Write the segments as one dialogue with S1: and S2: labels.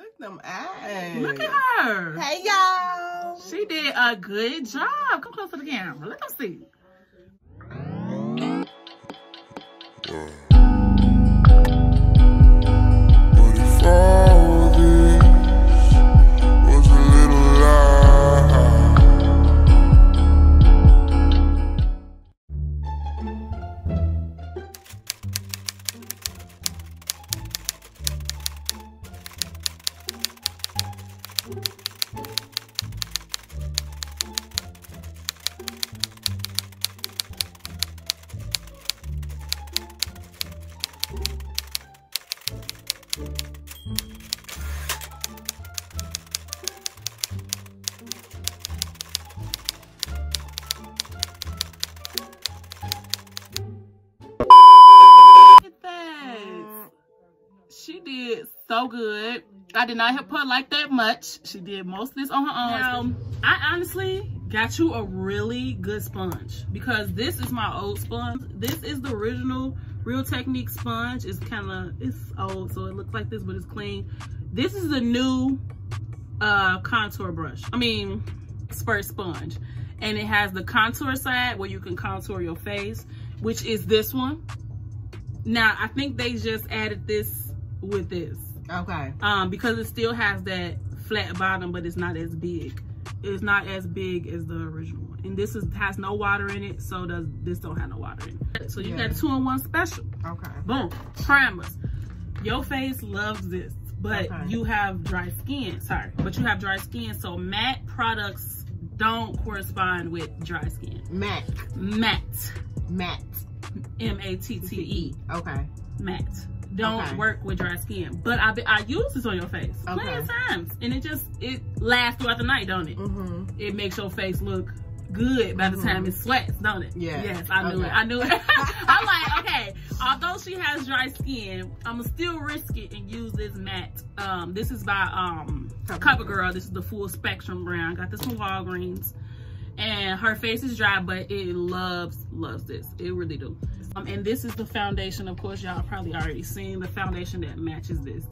S1: at them eyes.
S2: Look at her.
S1: Hey, y'all.
S2: She did a good job. Come close to the camera. Let them see. She did so good. I did not help her like that much. She did most of this on her own. Now, I honestly got you a really good sponge because this is my old sponge. This is the original Real Technique sponge. It's old, so it looks like this, but it's clean. This is the new contour brush. Spurt sponge. And it has the contour side where you can contour your face, which is this one. Now, I think they just added this with this. Okay. Because it still has that flat bottom, but it's not as big. It's not as big as the original one. And this has no water in it, so this don't have no water in it. So you got 2-in-1 special. Okay. Boom. Primers. Your face loves this, but you have dry skin. Sorry, but you have dry skin, so matte products don't correspond with dry skin. Matte. M-A-T-T-E. Okay. Matte. Don't work with dry skin. But I use this on your face plenty of times. And it lasts throughout the night, don't it? It makes your face look good by the time it sweats, don't it? Yeah. Yes, I knew it. I knew it. I'm like, okay, although she has dry skin, I'ma still risk it and use this matte. This is by CoverGirl. This is the full spectrum brand. Got this from Walgreens. And her face is dry, but it loves this. It really do. And this is the foundation. Of course, y'all probably already seen the foundation that matches this.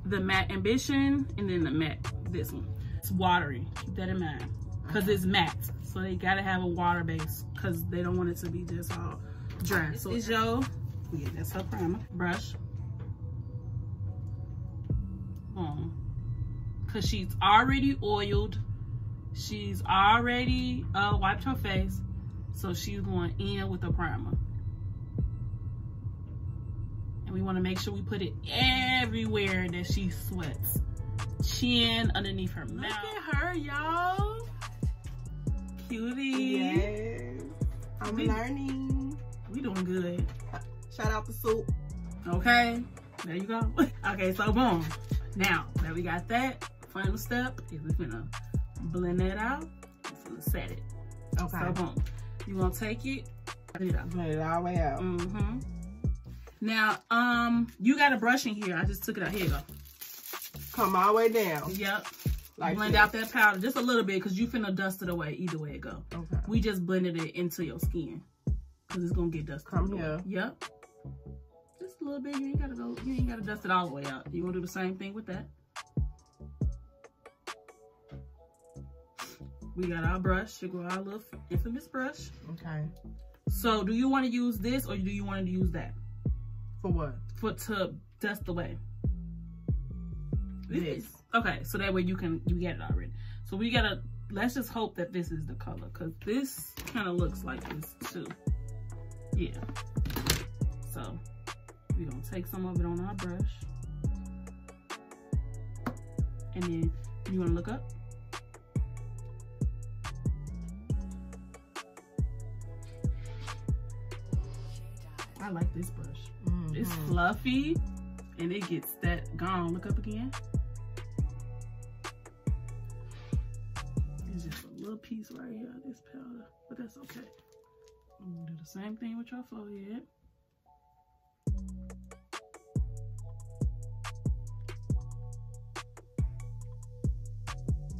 S2: The matte Ambition, and then the matte, this one. It's watery. Keep that in mind. Because it's matte. So they gotta have a water base because they don't want it to be just all dry. So it's your, yeah, that's her primer. Brush. Because she's already oiled. She's already wiped her face. So she's going in with a primer. And we want to make sure we put it everywhere that she sweats. Chin, underneath her mouth. Look at her, y'all. Cutie.
S1: Yes. I'm learning.
S2: We doing good.
S1: Shout out to Soup.
S2: Okay. There you go. Okay, so boom. Now that we got that, final step is we're gonna blend that out. We're gonna set it. Okay. So boom. You gonna take it, blend it out.
S1: Blend it all the way out.
S2: Now, you got a brush in here. I just took it out. Here you go.
S1: Come all the way down.
S2: Yep. Like blend out that powder just a little bit because you finna dust it away either way it go. Okay. We just blended it into your skin because it's gonna get dusted.
S1: Come here.
S2: Yep. Just a little bit. You ain't gotta dust it all the way out. You gonna do the same thing with that. We got our brush. Here go our little infamous brush. Okay. So do you want to use this or do you want to use that?
S1: For what?
S2: To dust away.
S1: This.
S2: Okay, so that way you get it already. So we gotta, let's just hope that this is the color because this kind of looks like this too. Yeah. So we're gonna take some of it on our brush. And then you wanna look up? I like this brush. It's fluffy and it gets that gone. Look up again. It's just a little piece right here of this powder, but that's okay. I'm gonna do the same thing with your forehead.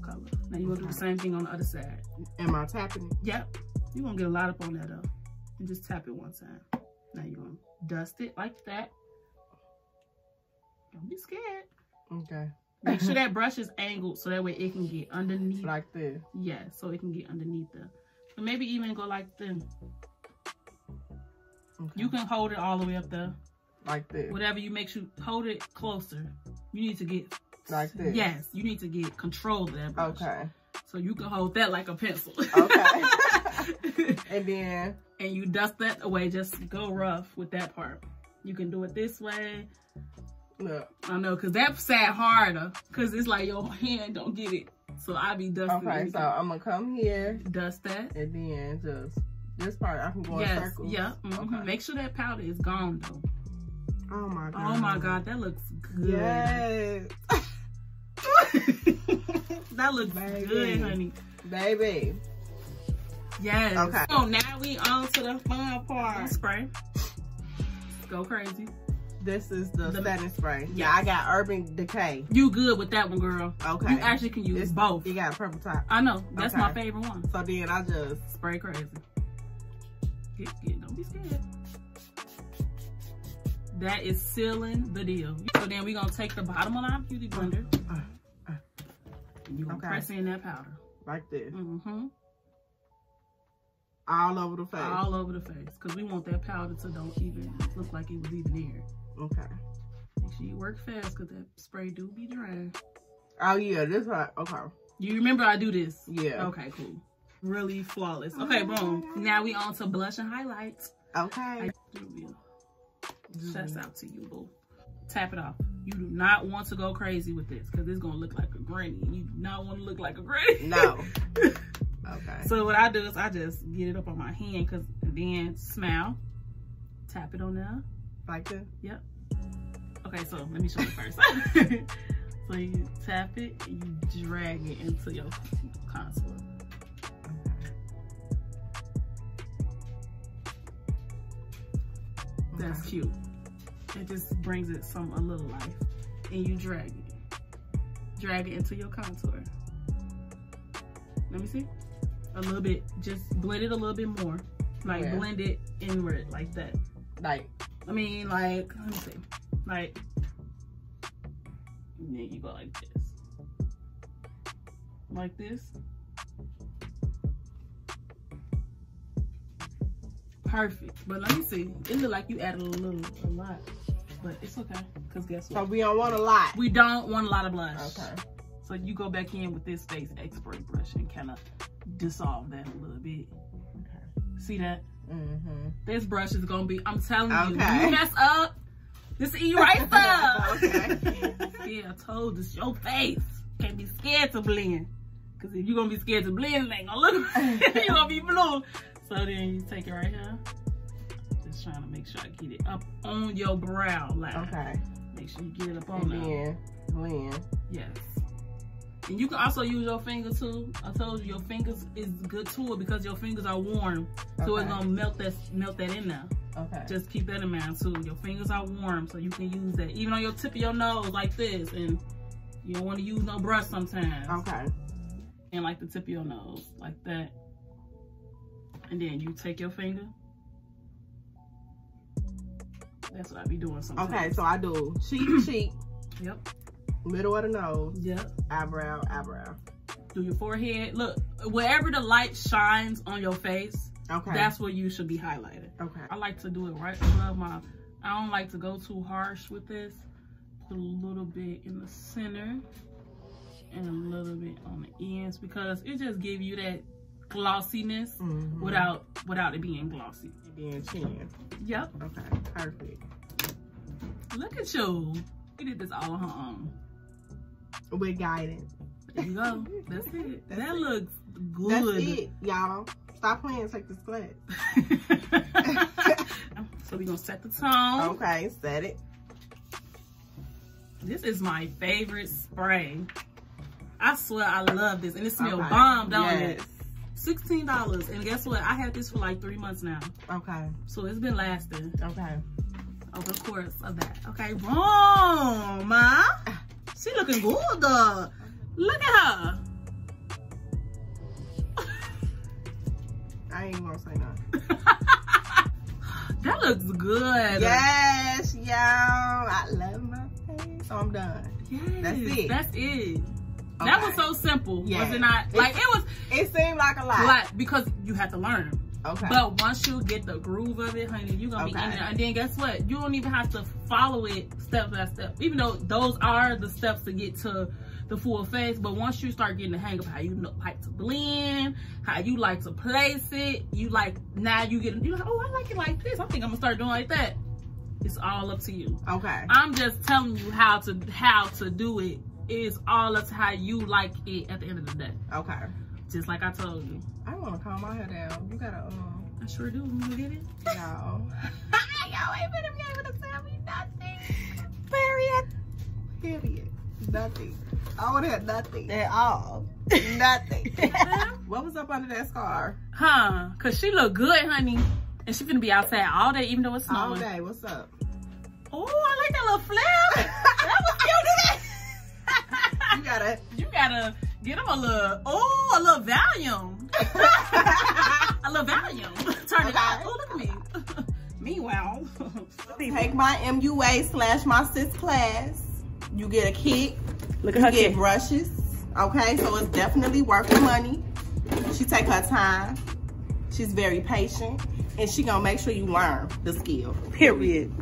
S2: Color. Now you're gonna do the same thing on the other side.
S1: Am I tapping it?
S2: Yep. You're gonna get a lot up on that though. And just tap it one time. Now you're gonna dust it like that. Don't be scared.
S1: Okay.
S2: Make sure that brush is angled so that way it can get underneath.
S1: Like this.
S2: Yeah, so it can get underneath the. So maybe even go like this. Okay. You can hold it all the way up there.
S1: Like this.
S2: Whatever you make sure, hold it closer. You need to get.
S1: Like this.
S2: Yes, you need to get control of that brush.
S1: Okay.
S2: So you can hold that like a pencil.
S1: Okay. And then.
S2: And you dust that away. Just go rough with that part. You can do it this way.
S1: Look.
S2: I know, because that sat harder. Because it's like your hand don't get it. So I be dusting.
S1: Okay, so I'm going to come here.
S2: Dust that.
S1: And then just this part, I can go in circles.
S2: Yeah. Mm-hmm. Okay. Make sure that powder is gone, though.
S1: Oh, my God.
S2: Oh, my God. That looks good.
S1: Yes.
S2: That looks good, honey.
S1: Baby.
S2: Yes.
S1: Okay.
S2: So now we on to the fun part. Spray. Go crazy.
S1: This is the setting spray.
S2: Yes.
S1: Yeah, I got Urban Decay.
S2: You good with that one, girl.
S1: Okay.
S2: You actually can use both.
S1: You got a purple top.
S2: I know. That's my favorite one.
S1: So then I just
S2: spray crazy. Don't be scared. That is sealing the deal. So then we're going to take the bottom of our beauty blender. You're going to press in that powder.
S1: Like this.
S2: Mm-hmm.
S1: All over the face.
S2: All over the face. Because we want that powder to don't even look like it was even there.
S1: Okay.
S2: Make sure you work fast because that spray do be dry.
S1: Oh, yeah. This one. Okay.
S2: You remember I do this?
S1: Yeah.
S2: Okay, cool. Really flawless. Okay, boom. Now we on to blush and highlights.
S1: Okay.
S2: Shouts out to you, boo. Tap it off. You do not want to go crazy with this because it's going to look like a granny. You do not want to look like a granny.
S1: No. Okay.
S2: So what I do is I just get it up on my hand because then smile. Tap it on there.
S1: Like this?
S2: Yep. Okay, so let me show you first. So you tap it and you drag it into your contour. That's cute. It just brings it a little life. And you drag it. Drag it into your contour. Let me see. A little bit. Just blend it a little bit more. Like blend it inward like that.
S1: Like.
S2: I mean, like, let me see. Like, and then you go like this. Like this. Perfect. But let me see. It look like you added a lot. But it's okay. Because guess what?
S1: So we don't want a lot.
S2: We don't want a lot of blush.
S1: Okay.
S2: So you go back in with this Face Expert brush and kind of dissolve that a little bit. Okay. See that? Mm-hmm. This brush is going to be, I'm telling you, when you mess up, this eraser. Okay. Yeah, I told you, it's your face. Can't be scared to blend. Because if you're going to be scared to blend, it ain't going to look, you're going to be blue. So then you take it right here. Just trying to make sure I get it up on your brow line. Okay. Make sure you get it up on there.
S1: And then blend.
S2: Yes. And you can also use your finger too. I told you your fingers is a good tool because your fingers are warm. So it's gonna melt that in there. Okay. Just keep that in mind too. Your fingers are warm, so you can use that. Even on your tip of your nose like this. And you don't want to use no brush sometimes. Okay. And like the tip of your nose, like that. And then you take your finger. That's what I be doing sometimes.
S1: Okay, so I do cheek to cheek.
S2: Yep.
S1: Middle of the nose.
S2: Yep.
S1: Eyebrow, eyebrow.
S2: Do your forehead. Look, wherever the light shines on your face, that's where you should be highlighted. Okay. I like to do it right above my, I don't like to go too harsh with this. Put a little bit in the center and a little bit on the ends because it just gives you that glossiness without it being glossy.
S1: It being chin.
S2: Yep.
S1: Okay, perfect.
S2: Look at you. You did this all on her own.
S1: With guidance.
S2: There you go. That's it. That looks good.
S1: That's it, y'all. Stop playing, take this class.
S2: So we're gonna set the tone. Okay,
S1: set it.
S2: This is my favorite spray. I swear I love this. And it smells bomb, don't it? $16. And guess what? I had this for like 3 months now. Okay. So it's been lasting. Okay. Over the course of that. Okay, boom, ma. She looking good, though. Look at her.
S1: I ain't gonna say nothing.
S2: That looks good.
S1: Yes, y'all. I love my face. So I'm done.
S2: Yes,
S1: that's it.
S2: That's it.
S1: Okay.
S2: That was so simple, was it not? Like
S1: it seemed like a lot.
S2: Because you have to learn.
S1: Okay.
S2: But once you get the groove of it, honey, you're gonna be in there. And then guess what? You don't even have to follow it step by step. Even though those are the steps to get to the full face, but once you start getting the hang of how you like to blend, how you like to place it, you're like, oh, I like it like this. I think I'm gonna start doing like that. It's all up to you.
S1: Okay.
S2: I'm just telling you how to do it. It's all up to how you like it at the end of the day.
S1: Okay.
S2: Just like I told you.
S1: I want to calm my hair down. You gotta
S2: I sure do. You get it?
S1: No.
S2: Y'all ain't been able to tell me nothing.
S1: Period. Nothing. I would have nothing.
S3: At all.
S1: Nothing. What was up under that scar?
S2: Huh? Cause she look good, honey. And she finna be outside all day, even though it's snowing.
S1: All day. What's up?
S2: Oh, I like that little flip. That was cute. You gotta get him a little Valium. A little Valium. Turn it out. Oh, look at me. Meanwhile,
S1: take my MUA/my sis class. You get a kit.
S2: Look
S1: at her. You get brushes. Okay, so it's definitely worth the money. She take her time. She's very patient, and she gonna make sure you learn the skill.
S3: Period.